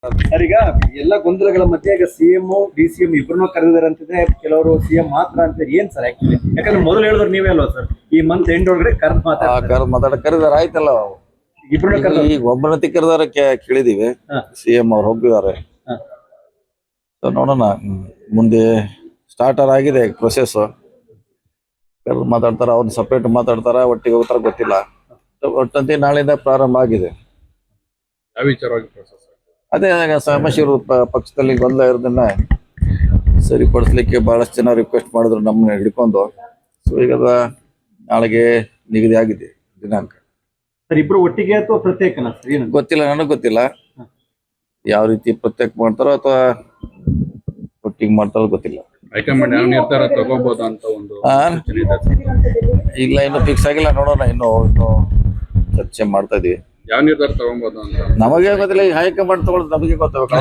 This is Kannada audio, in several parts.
ಸರ್, ಈಗ ಎಲ್ಲ ಗೊಂದಲಗಳ ಮಧ್ಯೆ ಈಗ ಸಿಎಂ ಡಿಸಿಎಂ ಇಬ್ಬರನ್ನೂ ಕರೆದಿದ್ದಾರೆ ಅಂತಿದೆ. ಕೆಲವರು ಸಿಎಂ ಮಾತ್ರ ಅಂತ ಏನ್ ಸರ್ ಆಕ್ಚುಲಿ? ಯಾಕಂದ್ರೆ ಮೊದಲು ಹೇಳಿದ್ರು ನೀವೇ ಅಲ್ವಾ ಸರ್, ಈ ಮಂತ್ ಎಂಡ್ ಒಳಗಡೆ ಕರೆದು ಕರೆದಾರ ಆಯ್ತಲ್ಲ. ಇಬ್ಬರನ್ನ ಕರೆದ ಈಗ ಒಬ್ಬನ ಕರೆದಾರ ಕೇಳಿದೀವಿ. ಸಿಎಂ ಅವ್ರು ಹೋಗಿದ್ದಾರೆ. ನೋಡೋಣ, ಮುಂದೆ ಸ್ಟಾರ್ಟರ್ ಆಗಿದೆ ಪ್ರೊಸೆಸ್. ಮಾತಾಡ್ತಾರ, ಅವ್ರು ಸಪ್ರೇಟ್ ಮಾತಾಡ್ತಾರ, ಒಟ್ಟಿಗೆ ಹೋಗ್ತಾರ ಗೊತ್ತಿಲ್ಲ. ಒಟ್ಟಂತೆ ನಾಳೆಯಿಂದ ಪ್ರಾರಂಭ ಆಗಿದೆ. ಅದೇ ಸಮಸ್ಯೆಗಳು ಪಕ್ಷದಲ್ಲಿ ಗೊಂದಲ ಇರೋದನ್ನ ಸರಿಪಡಿಸ್ಲಿಕ್ಕೆ ಬಹಳಷ್ಟು ಜನ ರಿಕ್ವೆಸ್ಟ್ ಮಾಡಿದ್ರು ನಮ್ಮನ್ನ ಹಿಡ್ಕೊಂಡು. ಸೊ ಈಗ ನಾಳೆಗೆ ನಿಗದಿ ಆಗಿದೆ ದಿನಾಂಕ. ಸರ್, ಇಬ್ರು ಒಟ್ಟಿಗೆ ಅಥವಾ ಪ್ರತ್ಯೇಕನಾ ಸರ್? ಗೊತ್ತಿಲ್ಲ, ನನಗೆ ಗೊತ್ತಿಲ್ಲ. ಯಾವ ರೀತಿ ಪ್ರತ್ಯೇಕ ಮಾಡ್ತಾರೋ ಅಥವಾ ಒಟ್ಟಿಗೆ ಮಾಡ್ತಾರೋ ಗೊತ್ತಿಲ್ಲ. ಹೈಕಮಾಂಡ್ ಯಾವ ನಿರ್ಧಾರ ತಗೋಬಹುದು ಅಂತ ಒಂದು ಇಲ್ಲ, ಇನ್ನು ಫಿಕ್ಸ್ ಆಗಿಲ್ಲ. ನೋಡೋಣ, ಇನ್ನು ಚರ್ಚೆ ಮಾಡ್ತಾ ಇದೀವಿ. ಯಾವ ನಿರ್ಧಾರ ತಗೋಬಹುದು ಅಂತ ನಮಗೆ ಗೊತ್ತಿಲ್ಲ. ಈ ಹೈಕಮಾಂಡ್ ತಗೊಳ್ಳೋದು ನಮಗೆ ಗೊತ್ತಾಗಬೇಕು.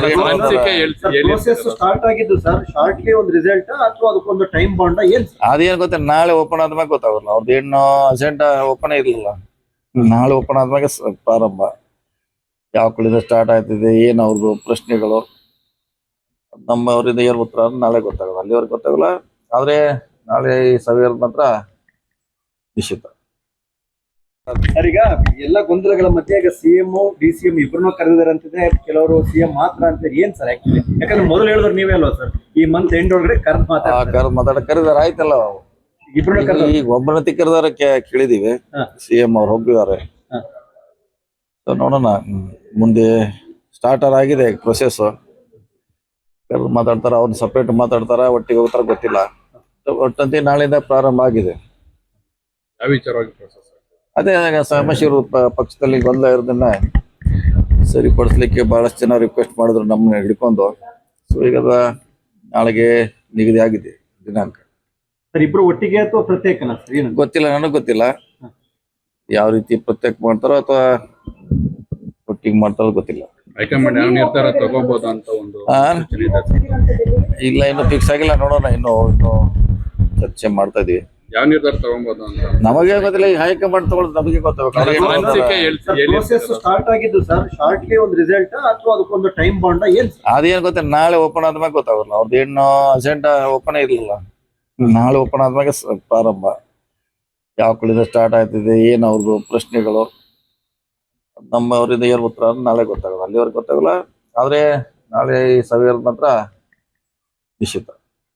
ಸ್ಟಾರ್ಟ್ ಆಗಿದ್ದು ಸರ್, ಶಾರ್ಟ್ಲಿ ಒಂದು ರಿಸಲ್ಟ್ ಅಥವಾ ಅದಕ್ಕೊಂದು ಟೈಮ್ ಬಾಂಡ್ ಏನ್? ಅದೇನು ಗೊತ್ತಿಲ್ಲ, ನಾಳೆ ಓಪನ್ ಆದ್ಮೇಲೆ ಗೊತ್ತಾಗಲ್ಲ. ಅವ್ರದ್ದು ಏನು ಅಜೆಂಡಾ ಓಪನ್ ಇರಲಿಲ್ಲ. ನಾಳೆ ಓಪನ್ ಆದ್ಮೇಲೆ ಪ್ರಾರಂಭ. ಯಾವ ಕಡೆಯಿಂದ ಸ್ಟಾರ್ಟ್ ಆಯ್ತಿದೆ, ಏನು ಅವ್ರದ್ದು ಪ್ರಶ್ನೆಗಳು, ನಮ್ಮವರಿಂದ ಏನು ಉತ್ತರ ನಾಳೆ ಗೊತ್ತಾಗಲ್ಲ. ಅಲ್ಲಿವರೆಗೆ ಗೊತ್ತಾಗಲ್ಲ. ಆದ್ರೆ ನಾಳೆ ಈ ಸಭೆಯ ಮಾತ್ರ ನಿಶ್ಚಿತ. ಸರ್, ಈಗ ಎಲ್ಲ ಗೊಂದಲಗಳ ಮಧ್ಯೆ ಈಗ ಸಿಎಂ ಡಿಸಿಎಂ ಇಬ್ಬರನ್ನೂ ಕರೆದಿದ್ದಾರೆ ಅಂತಿದೆ. ಕೆಲವರು ಸಿಎಂ ಮಾತ್ರ ಅಂತ ಏನ್ ಸರ್ ಆಕ್ಚುಲಿ? ಯಾಕಂದ್ರೆ ಮೊದಲು ಹೇಳಿದ್ರು ನೀವೇ ಅಲ್ವಾ ಸರ್, ಈ ಮಂತ್ ಎಂಡ್ ಒಳಗಡೆ ಕರೆದಾರ ಆಯ್ತಲ್ಲ. ಈಗ ಒಬ್ಬನ ಕರೆದಾರ ಕೇಳಿದೀವಿ. ಸಿಎಂ ಅವ್ರು ಹೋಗಿದ್ದಾರೆ. ನೋಡೋಣ, ಮುಂದೆ ಸ್ಟಾರ್ಟರ್ ಆಗಿದೆ ಪ್ರೊಸೆಸ್. ಮಾತಾಡ್ತಾರ, ಅವ್ರು ಸಪ್ರೇಟ್ ಮಾತಾಡ್ತಾರ, ಒಟ್ಟಿಗೆ ಹೋಗ್ತಾರ ಗೊತ್ತಿಲ್ಲ. ಒಟ್ಟಂತೆ ನಾಳೆಯಿಂದ ಪ್ರಾರಂಭ ಆಗಿದೆ. ಅದೇ ಸಮಸ್ಯೆಗಳು ಪಕ್ಷದಲ್ಲಿ ಗೊಂದಲ ಇರೋದನ್ನ ಸರಿಪಡಿಸ್ಲಿಕ್ಕೆ ಬಹಳಷ್ಟು ಜನ ರಿಕ್ವೆಸ್ಟ್ ಮಾಡಿದ್ರು ನಮ್ಮನ್ನ ಹಿಡ್ಕೊಂಡು. ಸೊ ಈಗ ನಾಳೆಗೆ ನಿಗದಿ ಆಗಿದೆ ದಿನಾಂಕ. ಸರ್, ಇಬ್ರು ಒಟ್ಟಿಗೆ ಅಥವಾ ಪ್ರತ್ಯೇಕನಾ ಸರ್? ಗೊತ್ತಿಲ್ಲ, ನನಗೆ ಗೊತ್ತಿಲ್ಲ. ಯಾವ ರೀತಿ ಪ್ರತ್ಯೇಕ ಮಾಡ್ತಾರೋ ಅಥವಾ ಒಟ್ಟಿಗೆ ಮಾಡ್ತಾರೋ ಗೊತ್ತಿಲ್ಲ. ಹೈಕಮಾಂಡ್ ಯಾವ ನಿರ್ಧಾರ ತಗೋಬಹುದು ಅಂತ ಒಂದು ಇಲ್ಲ, ಇನ್ನು ಫಿಕ್ಸ್ ಆಗಿಲ್ಲ. ನೋಡೋಣ, ಇನ್ನು ಚರ್ಚೆ ಮಾಡ್ತಾ ಇದೀವಿ. ಯಾವ ನಿರ್ಧಾರ ತಗೋಬಹುದು ಅಂತ ನಮಗೆ ಗೊತ್ತಿಲ್ಲ. ಈ ಹೈಕಮಾಂಡ್ ತಗೊಳ್ಳೋದು ನಮಗೆ ಗೊತ್ತಾಗಬೇಕು. ಸ್ಟಾರ್ಟ್ ಆಗಿದ್ದು ಸರ್, ಶಾರ್ಟ್ಲಿ ಒಂದು ರಿಸಲ್ಟ್ ಅಥವಾ ಅದಕ್ಕೊಂದು ಟೈಮ್ ಬಾಂಡ್ ಏನ್? ಅದೇನು ಗೊತ್ತಿಲ್ಲ, ನಾಳೆ ಓಪನ್ ಆದ್ಮೇಲೆ ಗೊತ್ತಾಗಲ್ಲ. ಅವ್ರದ್ದು ಏನು ಅಜೆಂಡಾ ಓಪನ್ ಇರಲಿಲ್ಲ. ನಾಳೆ ಓಪನ್ ಆದ್ಮೇಲೆ ಪ್ರಾರಂಭ. ಯಾವ ಕಡೆಯಿಂದ ಸ್ಟಾರ್ಟ್ ಆಯ್ತಿದೆ, ಏನು ಅವ್ರದ್ದು ಪ್ರಶ್ನೆಗಳು, ನಮ್ಮವರಿಂದ ಏನು ಉತ್ತರ ನಾಳೆ ಗೊತ್ತಾಗಲ್ಲ. ಅಲ್ಲಿವರೆಗೆ ಗೊತ್ತಾಗಲ್ಲ. ಆದ್ರೆ ನಾಳೆ ಈ ಸಭೆಯ ಮಾತ್ರ ನಿಶ್ಚಿತ.